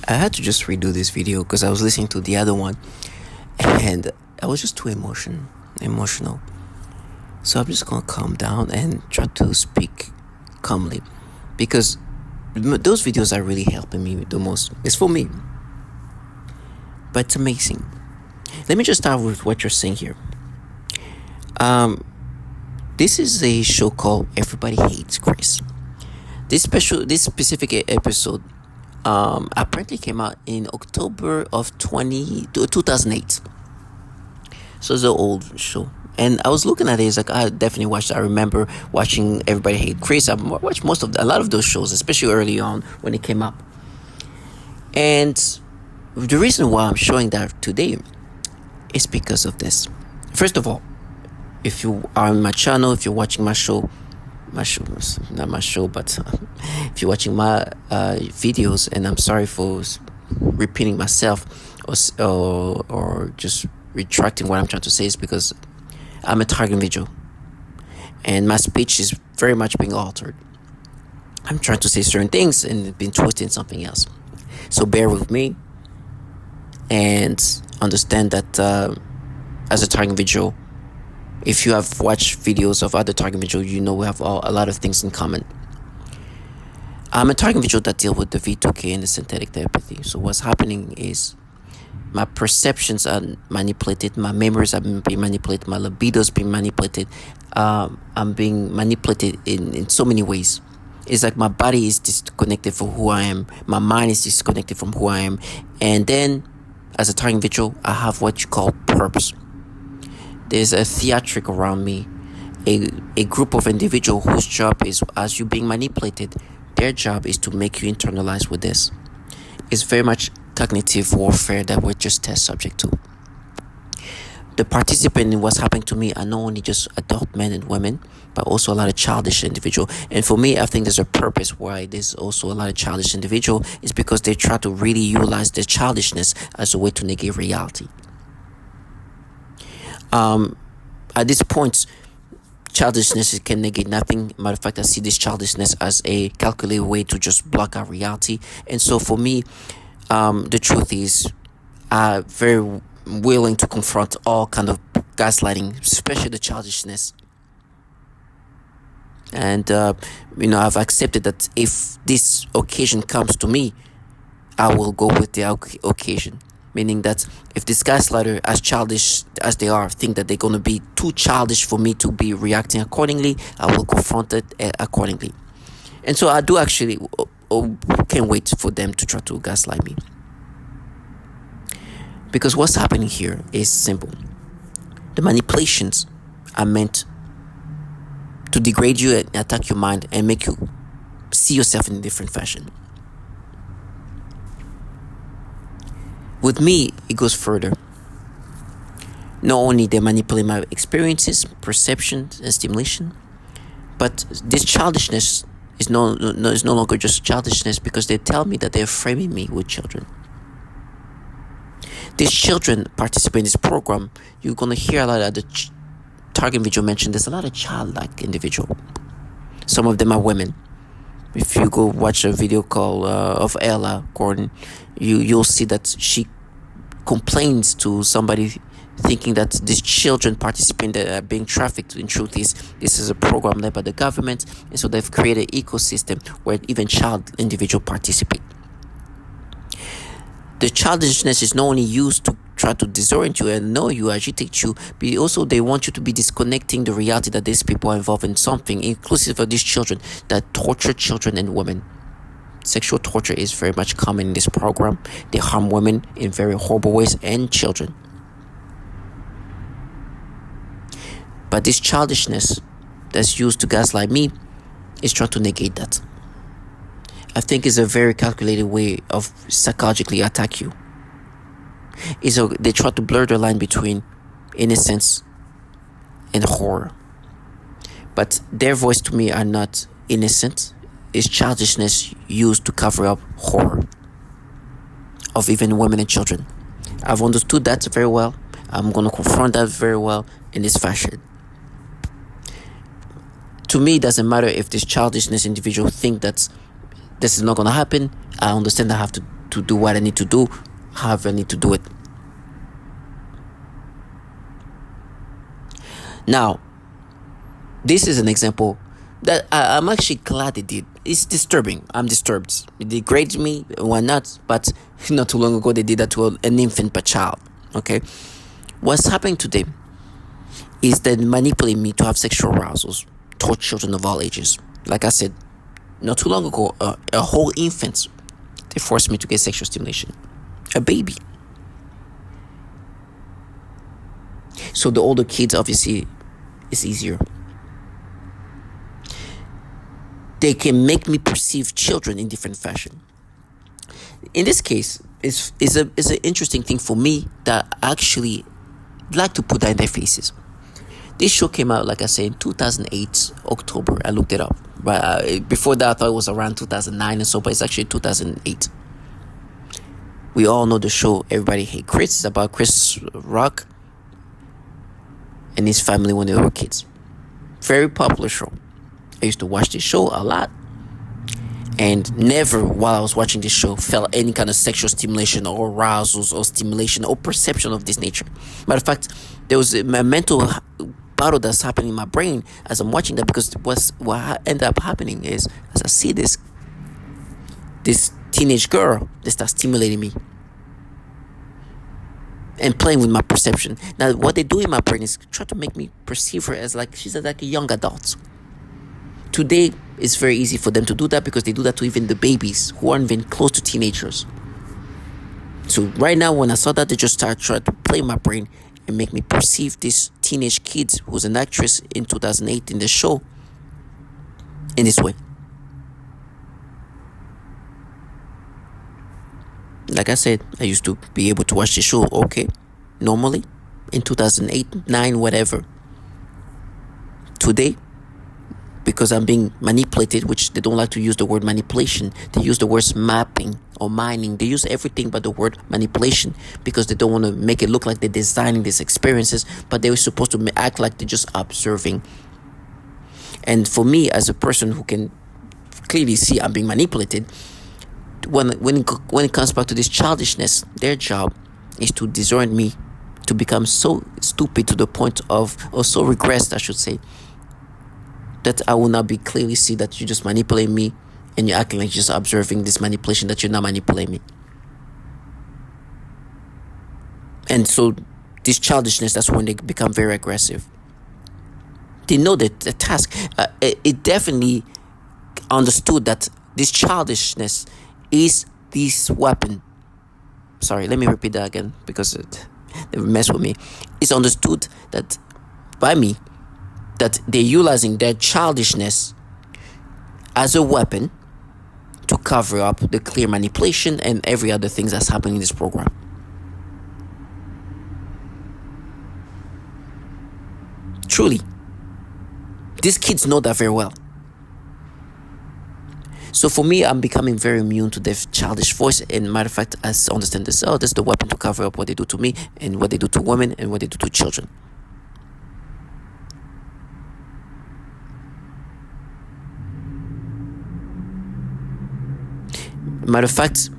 I had to just redo this video because I was listening to the other one and I was just too emotional. So I'm just gonna calm down and try to speak calmly because those videos are really helping me the most. It's for me, but it's amazing. Let me just start with what you're saying here. Um, this is a show called Everybody Hates Chris. This specific episode apparently came out in October of 2008. So it's an old show. And I was looking at it, it's like I definitely watched it. I remember watching Everybody Hate Chris. I watched a lot of those shows, especially early on when it came up. And the reason why I'm showing that today is because of this. First of all, if you are on my channel, if you're watching my show, not my show, but if you're watching my videos, and I'm sorry for repeating myself or just retracting what I'm trying to say, is because I'm a target individual and my speech is very much being altered. I'm trying to say certain things and been twisting something else. So bear with me and understand that as a target individual, if you have watched videos of other target individuals, you know we have a lot of things in common. I'm a target individual that deal with the V2K and the synthetic telepathy. So what's happening is my perceptions are manipulated, my memories are being manipulated, my libido is being manipulated. I'm being manipulated in so many ways. It's like my body is disconnected from who I am. My mind is disconnected from who I am. And then, as a target individual, I have what you call purpose. There's a theatric around me, a group of individuals whose job is, as you're being manipulated, their job is to make you internalize with this. It's very much cognitive warfare that we're just test subject to. The participant in what's happening to me are not only just adult men and women, but also a lot of childish individual. And for me, I think there's a purpose why there's also a lot of childish individual, is because they try to really utilize their childishness as a way to negate reality. At this point, childishness can negate nothing. Matter of fact, I see this childishness as a calculated way to just block out reality. And so for me, the truth is, I'm very willing to confront all kind of gaslighting, especially the childishness. And I've accepted that if this occasion comes to me, I will go with the occasion. Meaning that if this gaslighter, as childish as they are, think that they're going to be too childish for me to be reacting accordingly, I will confront it accordingly. And so I do actually can't wait for them to try to gaslight me. Because what's happening here is simple. The manipulations are meant to degrade you and attack your mind and make you see yourself in a different fashion. With me, it goes further. Not only they manipulate my experiences, perceptions, and stimulation, but this childishness is no longer just childishness, because they tell me that they're framing me with children. These children participate in this program. You're going to hear a lot of the target individual mentioned. There's a lot of childlike individual. Some of them are women. If you go watch a video called of Ella Gordon, you'll see that she complains to somebody thinking that these children participating that are being trafficked. In truth, this is a program led by the government, and so they've created an ecosystem where even child individual participate. The childishness is not only used to try to disorient you and annoy you, agitate you, but also they want you to be disconnecting the reality that these people are involved in something, inclusive of these children that torture children and women. Sexual torture is very much common in this program. They harm women in very horrible ways and children. But this childishness that's used to gaslight me is trying to negate that. I think it's a very calculated way of psychologically attack you. They try to blur the line between innocence and horror. But their voice to me are not innocent. It's childishness used to cover up horror of even women and children. I've understood that very well. I'm going to confront that very well in this fashion. To me, it doesn't matter if this childishness individual think that this is not going to happen. I understand I have to to do what I need to do, however I need to do it. Now, this is an example that I'm actually glad they did. It's disturbing. I'm disturbed. It degrades me. Why not? But not too long ago, they did that to an infant per child. Okay? What's happening today is that manipulating me to have sexual arousals toward children of all ages. Like I said, not too long ago, a whole infant, they forced me to get sexual stimulation. A baby. So the older kids, obviously, it's easier. They can make me perceive children in different fashion. In this case, it's an interesting thing for me that I actually like to put that in their faces. This show came out, like I said, in 2008, October. I looked it up. But before that, I thought it was around 2009 and so, but it's actually 2008. We all know the show Everybody Hate Chris. It's about Chris Rock and his family when they were kids. Very popular show. I used to watch this show a lot, and never while I was watching this show felt any kind of sexual stimulation or arousals or stimulation or perception of this nature. Matter of fact, there was a mental battle that's happening in my brain as I'm watching that, because what ended up happening is, as I see this teenage girl that starts stimulating me and playing with my perception. Now, what they do in my brain is try to make me perceive her as like she's like a young adult. Today, it's very easy for them to do that because they do that to even the babies who aren't even close to teenagers. So right now, when I saw that, they just started trying to play my brain and make me perceive this teenage kid who's an actress in 2008 in the show in this way. Like I said, I used to be able to watch the show, okay, normally, in 2008, 9, whatever. Today, because I'm being manipulated, which they don't like to use the word manipulation. They use the words mapping or mining. They use everything but the word manipulation because they don't want to make it look like they're designing these experiences, but they were supposed to act like they're just observing. And for me, as a person who can clearly see I'm being manipulated, when it comes back to this childishness, their job is to disorient me, to become so stupid to the point of, or so regressed, I should say, that I will not be clearly see that you just manipulate me and you're acting like you're just observing this manipulation, that you're not manipulating me. And so this childishness, that's when they become very aggressive. They know that the task, it definitely understood that this childishness is this weapon. Sorry, let me repeat that again because they mess with me. It's understood that by me, that they're utilizing their childishness as a weapon to cover up the clear manipulation and every other thing that's happening in this program. Truly, these kids know that very well. So for me, I'm becoming very immune to their childish voice. And matter of fact, I understand this. Oh, this is the weapon to cover up what they do to me and what they do to women and what they do to children. Matter of fact,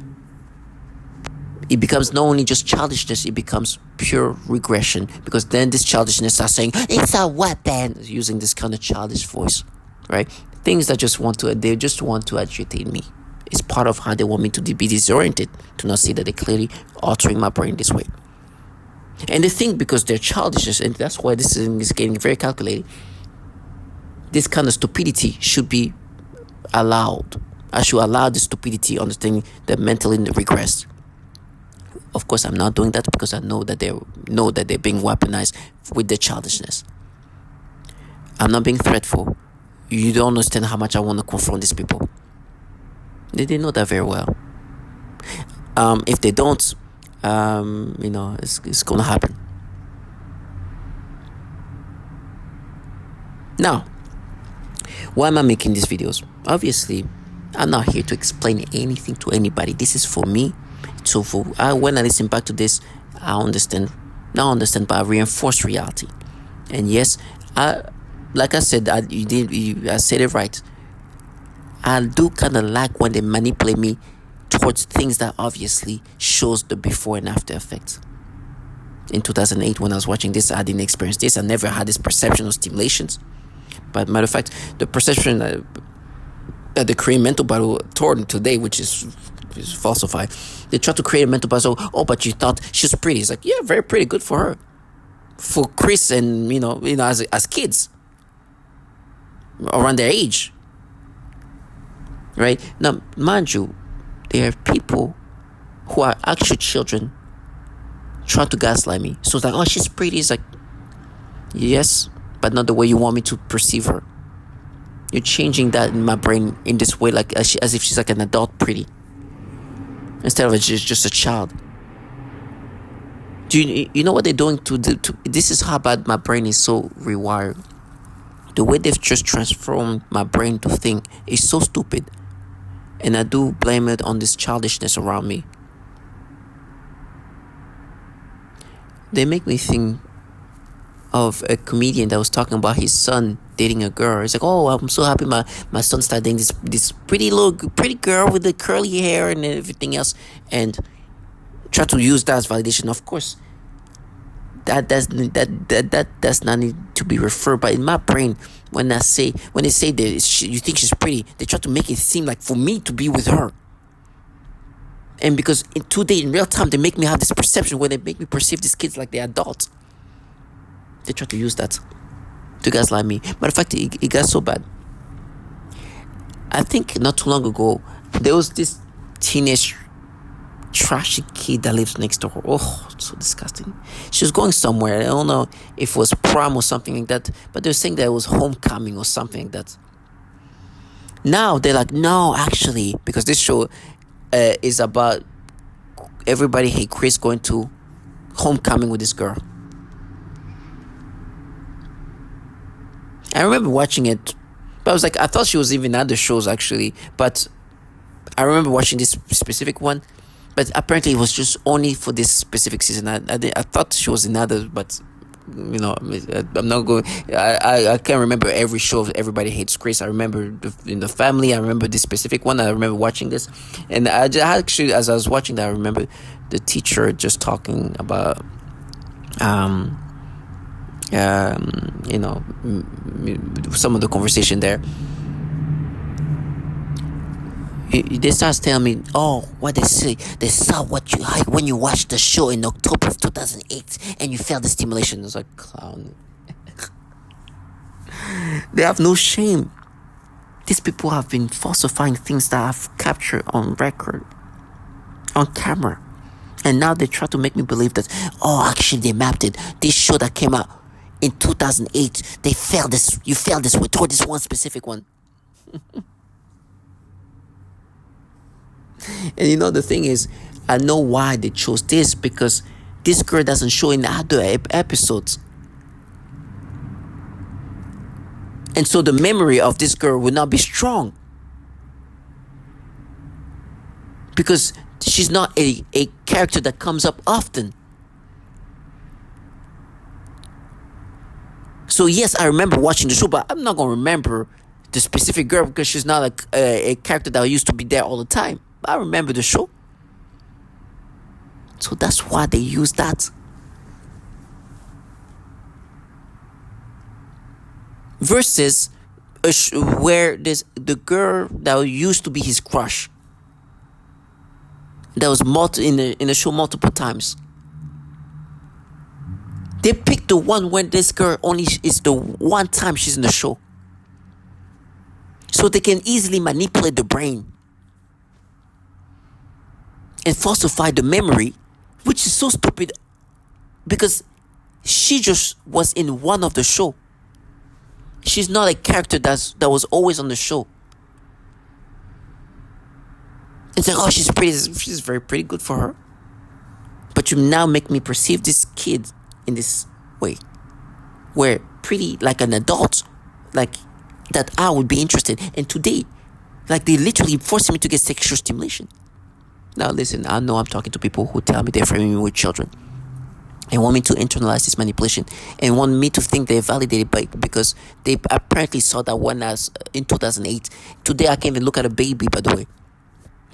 it becomes not only just childishness, it becomes pure regression, because then this childishness starts saying, it's a weapon, using this kind of childish voice, right? Things that they just want to agitate me. It's part of how they want me to be disoriented, to not see that they're clearly altering my brain this way. And they think because they're childishness, and that's why this thing is getting very calculated, this kind of stupidity should be allowed. I should allow this stupidity, understanding that mentally regressed. Of course, I'm not doing that because I know that they're being weaponized with their childishness. I'm not being threatful. You don't understand how much I want to confront these people. They know that very well. If they don't, it's going to happen. Now, why am I making these videos? Obviously, I'm not here to explain anything to anybody. This is for me. So when I listen back to this, I understand. Not understand, but I reinforce reality. And yes, like I said, I said it right. I do kind of like when they manipulate me towards things that obviously shows the before and after effects. In 2008, when I was watching this, I didn't experience this. I never had this perception of stimulations. But matter of fact, the perception that the Korean mental battle toward today, which is falsified, they try to create a mental battle. Oh, but you thought she's pretty. It's like, yeah, very pretty, good for her. For Chris and as kids around their age, right? Now, mind you, there are people who are actually children trying to gaslight me. So it's like, oh, she's pretty. It's like, yes, but not the way you want me to perceive her. You're changing that in my brain in this way, like as if she's like an adult pretty, instead of just a child. Do you know what they're doing to this is how bad my brain is so rewired. The way they've just transformed my brain to think is so stupid. And I do blame it on this childishness around me. They make me think of a comedian that was talking about his son dating a girl. He's like, oh, I'm so happy my son started dating this pretty girl with the curly hair and everything else, and try to use that as validation. Of course, that's not need to be referred. But in my brain, when they say that you think she's pretty, they try to make it seem like for me to be with her. And because today in real time they make me have this perception where they make me perceive these kids like they're adults. They try to use that to gaslight me. But in fact, it got so bad. I think not too long ago, there was this teenage trashy kid that lives next to her. Oh, so disgusting. She was going somewhere. I don't know if it was prom or something like that, but they were saying that it was homecoming or something like that. Now they're like, no, actually, because this show is about everybody hate Chris going to homecoming with this girl. I remember watching it, but I was like, I thought she was even at the shows actually, but I remember watching this specific one, but apparently it was just only for this specific season. I thought she was in others, but I'm not going. I can't remember every show of Everybody Hates Chris. I remember in the family. I remember this specific one. I remember watching this, and I actually, as I was watching that, I remember the teacher just talking about, some of the conversation there. They start telling me, oh, what they say, they saw what you like when you watched the show in October of 2008 and you felt the stimulation. It's like, clown. They have no shame. These people have been falsifying things that I've captured on record, on camera. And now they try to make me believe that, oh, actually they mapped it. This show that came out in 2008, they felt this, you felt this toward this one specific one. And the thing is, I know why they chose this, because this girl doesn't show in other episodes. And so the memory of this girl will not be strong. Because she's not a character that comes up often. So yes, I remember watching the show, but I'm not going to remember the specific girl because she's not a character that used to be there all the time. I remember the show. So that's why they use that. Versus where there's the girl that used to be his crush. That was in the show multiple times. They picked the one when this girl only is the one time she's in the show. So they can easily manipulate the brain and falsify the memory, which is so stupid because she just was in one of the show. She's not a character that was always on the show. It's like, oh, she's pretty. She's very pretty, good for her. But you now make me perceive this kid in this way, where pretty like an adult, like that I would be interested. And today, like they literally forcing me to get sexual stimulation. Now listen, I know I'm talking to people who tell me they're framing me with children and want me to internalize this manipulation and want me to think they're validated because they apparently saw that when I was in 2008. Today I can't even look at a baby, by the way.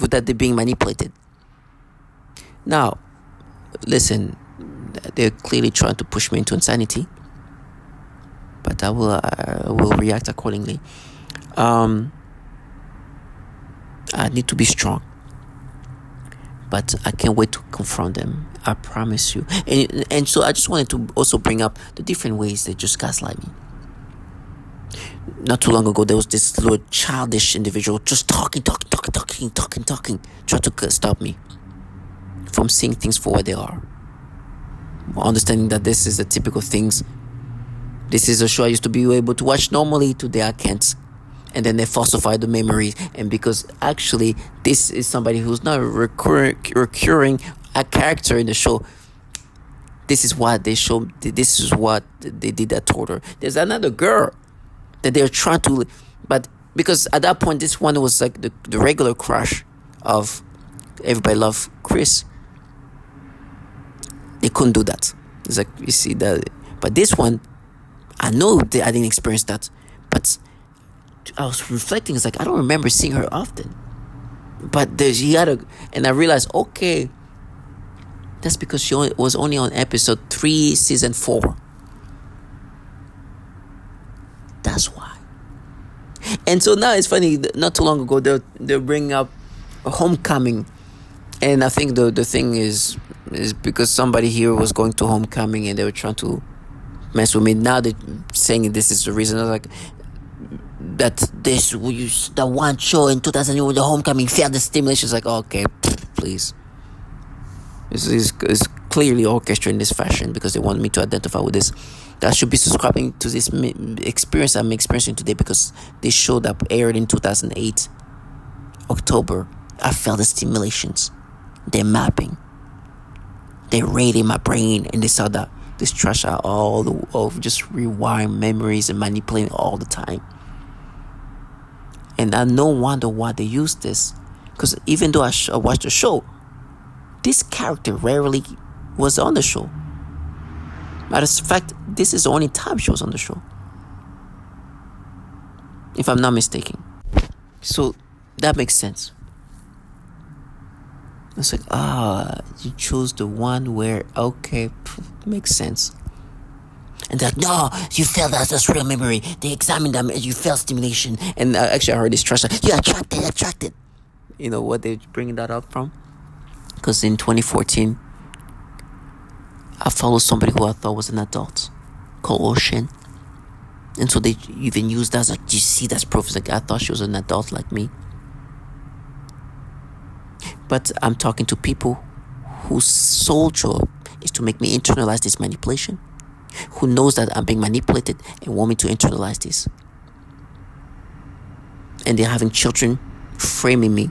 without they being manipulated. Now, listen, they're clearly trying to push me into insanity, but I will react accordingly. I need to be strong, but I can't wait to confront them. I promise you. And so I just wanted to also bring up the different ways they just gaslight me. Not too long ago, there was this little childish individual just talking, trying to stop me from seeing things for what they are. Understanding that this is the typical things. This is a show I used to be able to watch normally, today I can't. And then they falsify the memories. And because actually this is somebody who's not recurring a character in the show, this is what they show. This is what they did that told her. There's another girl that they're trying to, but because at that point this one was like the regular crush of Everybody Love Chris. They couldn't do that. It's like, you see that. But this one, I know that I didn't experience that, but I was reflecting. It's like, I don't remember seeing her often, but she had and I realized, okay, that's because she was only on episode 3, season 4. That's why. And so now it's funny. Not too long ago, they're bringing up Homecoming, and I think the thing is because somebody here was going to Homecoming and they were trying to mess with me. Now they're saying this is the reason. I was like, that the one show in 2000 with the Homecoming failed the stimulation. It's like, okay, please. This is clearly orchestrated in this fashion because they want me to identify with this. That I should be subscribing to this experience I'm experiencing today, because this show that aired in 2008 October, I felt the stimulations. They're mapping. They're raiding my brain, and they saw that this trash out all of just rewiring memories and manipulating all the time. And I no wonder why they use this, because even though I watched the show, this character rarely was on the show. Matter of fact, this is the only time she was on the show, if I'm not mistaken. So that makes sense. It's like, you chose the one where, okay, makes sense. And they're like, no, you failed, that's real memory. They examined them and you failed stimulation. And actually I heard this trash, like, you're attracted. You know what they're bringing that up from? Because in 2014, I followed somebody who I thought was an adult, called Ocean. And so they even used that as like, do you see that's proof? It's like, I thought she was an adult like me. But I'm talking to people whose sole job is to make me internalize this manipulation, who knows that I'm being manipulated and want me to internalize this. And they're having children framing me,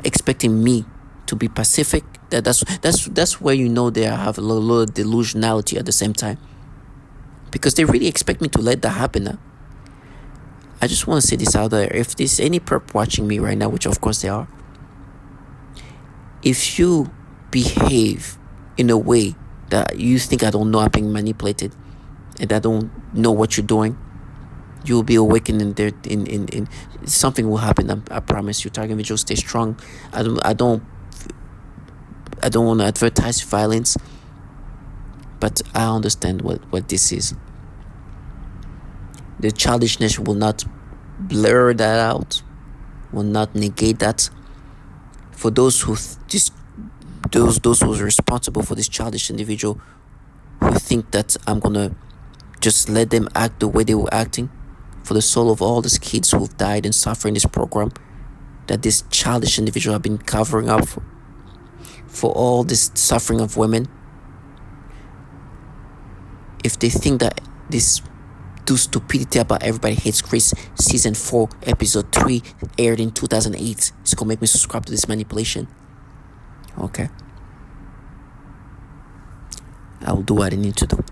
expecting me to be pacific. That's where you know they have a little delusionality at the same time, because they really expect me to let that happen now. I just want to say this out there. If there's any perp watching me right now, which of course they are, if you behave in a way that you think I don't know I'm being manipulated and I don't know what you're doing, you'll be awakened there. In something will happen. I promise you. Target Vigil, stay strong. I don't want to advertise violence, but I understand what this is. The childishness will not blur that out, will not negate that. For those who those who are responsible for this childish individual, who think that I'm gonna just let them act the way they were acting, for the soul of all these kids who've died and suffered in this program, that this childish individual have been covering up for all this suffering of women. If they think that this stupidity about Everybody Hates Chris season 4 episode 3 aired in 2008 is gonna make me subscribe to this manipulation, okay, I will do what I need to do.